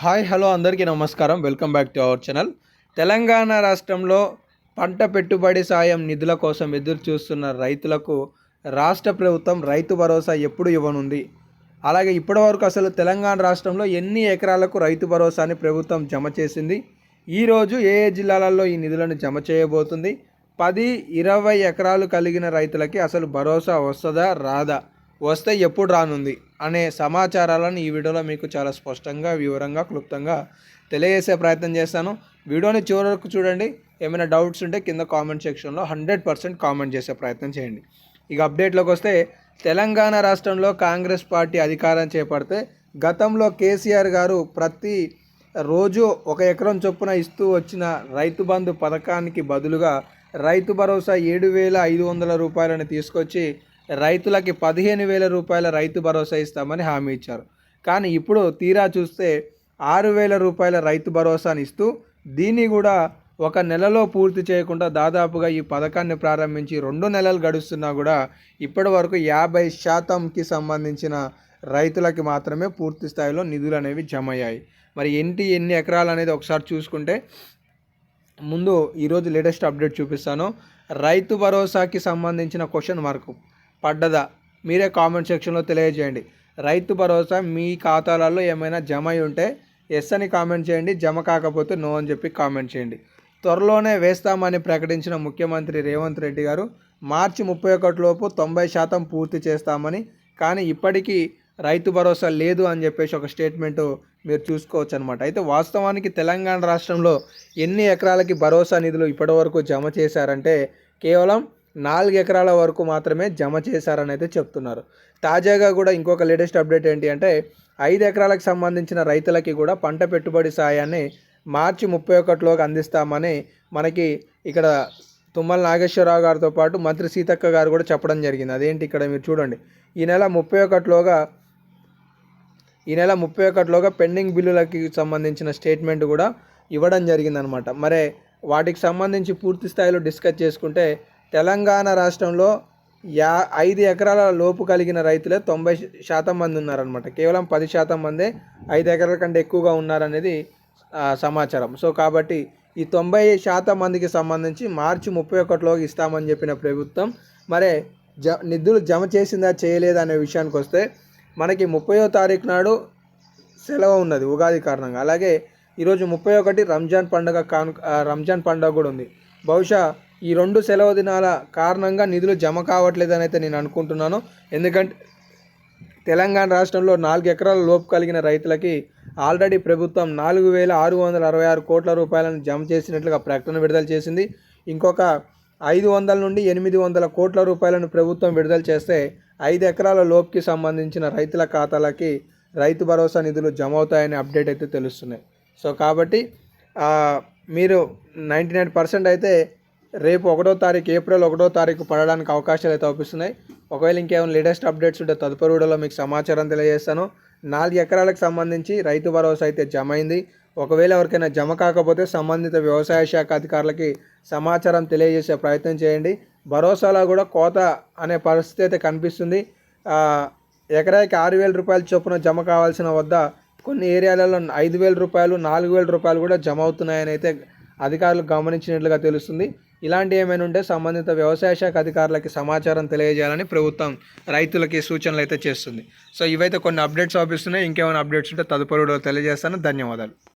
Hi hello అందరికీ నమస్కారం. Welcome back to our channel. Telangana రాష్ట్రంలో పంట పెట్టుబడి సాయం నిధుల కోసం ఎదురు చూస్తున్న రైతులకు రాష్ట్ర ప్రభుత్వం రైతు భరోసా ఎప్పుడు ఇవ్వనుంది? అలాగే ఇప్పటివరకు అసలు తెలంగాణ రాష్ట్రంలో ఎన్ని ఎకరాలకు రైతు భరోసాని ప్రభుత్వం జమ చేసింది? ఈరోజు ఏ ఏ జిల్లాలలో ఈ నిధులను జమ చేయబోతుంది? 10-20 ఎకరాలు కలిగిన రైతులకి అసలు భరోసా వస్తుందా రాదా, వస్తే ఎప్పుడు రానుంది అనే సమాచారాలను ఈ వీడియోలో మీకు చాలా స్పష్టంగా, వివరంగా, క్లుప్తంగా తెలియజేసే ప్రయత్నం చేస్తాను. వీడియోని చివరి వరకు చూడండి. ఏమైనా డౌట్స్ ఉంటే కింద కామెంట్ సెక్షన్లో 100% కామెంట్ చేసే ప్రయత్నం చేయండి. ఇక అప్డేట్లోకి వస్తే, తెలంగాణ రాష్ట్రంలో కాంగ్రెస్ పార్టీ అధికారం చేపడితే గతంలో కేసీఆర్ గారు ప్రతి రోజు 1 ఎకరం చొప్పున ఇస్తూ వచ్చిన రైతు బంధు పథకానికి బదులుగా రైతు భరోసా 7,500 రూపాయలను తీసుకొచ్చి రైతులకి 15,000 రూపాయల రైతు భరోసా ఇస్తామని హామీ ఇచ్చారు. కానీ ఇప్పుడు తీరా చూస్తే 6,000 రూపాయల రైతు భరోసాని ఇస్తూ దీన్ని కూడా 1 నెలలో పూర్తి చేయకుండా దాదాపుగా ఈ పథకాన్ని ప్రారంభించి 2 నెలలు గడుస్తున్నా కూడా ఇప్పటి వరకు 50%కి సంబంధించిన రైతులకి మాత్రమే పూర్తి స్థాయిలో నిధులు అనేవి జమ అయ్యాయి. మరి ఎన్ని ఎకరాలు అనేది ఒకసారి చూసుకుంటే, ముందు ఈరోజు లేటెస్ట్ అప్డేట్ చూపిస్తాను. రైతు భరోసాకి సంబంధించిన క్వశ్చన్ మార్కు పడ్డదా? మీరే కామెంట్ సెక్షన్లో తెలియజేయండి. రైతు భరోసా మీ ఖాతాలలో ఏమైనా జమ అయి ఉంటే ఎస్ అని కామెంట్ చేయండి, జమ కాకపోతే నో అని చెప్పి కామెంట్ చేయండి. త్వరలోనే వేస్తామని ప్రకటించిన ముఖ్యమంత్రి రేవంత్ రెడ్డి గారు మార్చి 31 లోపు 90% పూర్తి చేస్తామని, కానీ ఇప్పటికీ రైతు భరోసా లేదు అని చెప్పేసి ఒక స్టేట్మెంటు మీరు చూసుకోవచ్చు అనమాట. అయితే వాస్తవానికి తెలంగాణ రాష్ట్రంలో ఎన్ని ఎకరాలకి భరోసా నిధులు ఇప్పటివరకు జమ చేశారంటే కేవలం 4 ఎకరాల వరకు మాత్రమే జమ చేశారని అయితే చెప్తున్నారు. తాజాగా కూడా ఇంకొక లేటెస్ట్ అప్డేట్ ఏంటి అంటే, 5 ఎకరాలకు సంబంధించిన రైతులకి కూడా పంట పెట్టుబడి సాయాన్ని మార్చి 31లోకి అందిస్తామని మనకి ఇక్కడ తుమ్మల నాగేశ్వరరావు గారితో పాటు మంత్రి సీతక్క గారు కూడా చెప్పడం జరిగింది. అదేంటి ఇక్కడ మీరు చూడండి, ఈ నెల 31లోగా పెండింగ్ బిల్లులకి సంబంధించిన స్టేట్మెంట్ కూడా ఇవ్వడం జరిగిందనమాట. మరి వాటికి సంబంధించి పూర్తి స్థాయిలో డిస్కస్ చేసుకుంటే, తెలంగాణ రాష్ట్రంలో 5 ఎకరాల లోపు కలిగిన రైతులే 90% మంది ఉన్నారనమాట. కేవలం 10% మందే 5 ఎకరాల కంటే ఎక్కువగా ఉన్నారనేది సమాచారం. సో కాబట్టి ఈ 90% మందికి సంబంధించి మార్చి 31లోకి ఇస్తామని చెప్పిన ప్రభుత్వం మరి నిధులు జమ చేసిందా చేయలేదా అనే విషయానికి వస్తే, మనకి 30వ తారీఖు నాడు సెలవు ఉన్నది ఉగాది కారణంగా. అలాగే ఈరోజు 31 రంజాన్ పండుగ కూడా ఉంది. బహుశా ఈ 2 సెలవు దినాల కారణంగా నిధులు జమ కావట్లేదని అయితే నేను అనుకుంటున్నాను. ఎందుకంటే తెలంగాణ రాష్ట్రంలో 4 ఎకరాల లోపు కలిగిన రైతులకి ఆల్రెడీ ప్రభుత్వం 4,666 కోట్ల రూపాయలను జమ చేసినట్లుగా ప్రకటన విడుదల చేసింది. ఇంకొక 500 నుండి 800 కోట్ల రూపాయలను ప్రభుత్వం విడుదల చేస్తే 5 ఎకరాల లోపుకి సంబంధించిన రైతుల ఖాతాలకి రైతు భరోసా నిధులు జమ అవుతాయనే అప్డేట్ అయితే తెలుస్తున్నాయి. సో కాబట్టి మీరు 99% అయితే రేపు ఏప్రిల్ 1వ తారీఖు పడడానికి అవకాశాలు అయితే అవుపిస్తున్నాయి. ఒకవేళ ఇంకేమైనా లేటెస్ట్ అప్డేట్స్ ఉంటే తదుపరి వీడియోలో మీకు సమాచారం తెలియజేస్తాను. 4 ఎకరాలకు సంబంధించి రైతు భరోసా అయితే జమ అయింది. ఒకవేళ ఎవరికైనా జమ కాకపోతే సంబంధిత వ్యవసాయ శాఖ అధికారులకి సమాచారం తెలియజేసే ప్రయత్నం చేయండి. భరోసాలో కూడా కోత అనే పరిస్థితి అయితే కనిపిస్తుంది. ఎకరాకి 6,000 రూపాయల చొప్పున జమ కావాల్సిన వద్ద కొన్ని ఏరియాలలో 5,000 రూపాయలు, 4,000 రూపాయలు కూడా జమ అవుతున్నాయని అయితే అధికారులు గమనించినట్లుగా తెలుస్తుంది. ఇలాంటి ఏమైనా ఉంటే సంబంధిత వ్యవసాయ శాఖ అధికారులకి సమాచారం తెలియజేయాలని ప్రభుత్వం రైతులకి సూచనలు అయితే చేస్తుంది. సో ఇవైతే కొన్ని అప్డేట్స్ అవుపిస్తున్నాయి. ఇంకేమైనా అప్డేట్స్ ఉంటే తదుపరి తెలియజేస్తాను. ధన్యవాదాలు.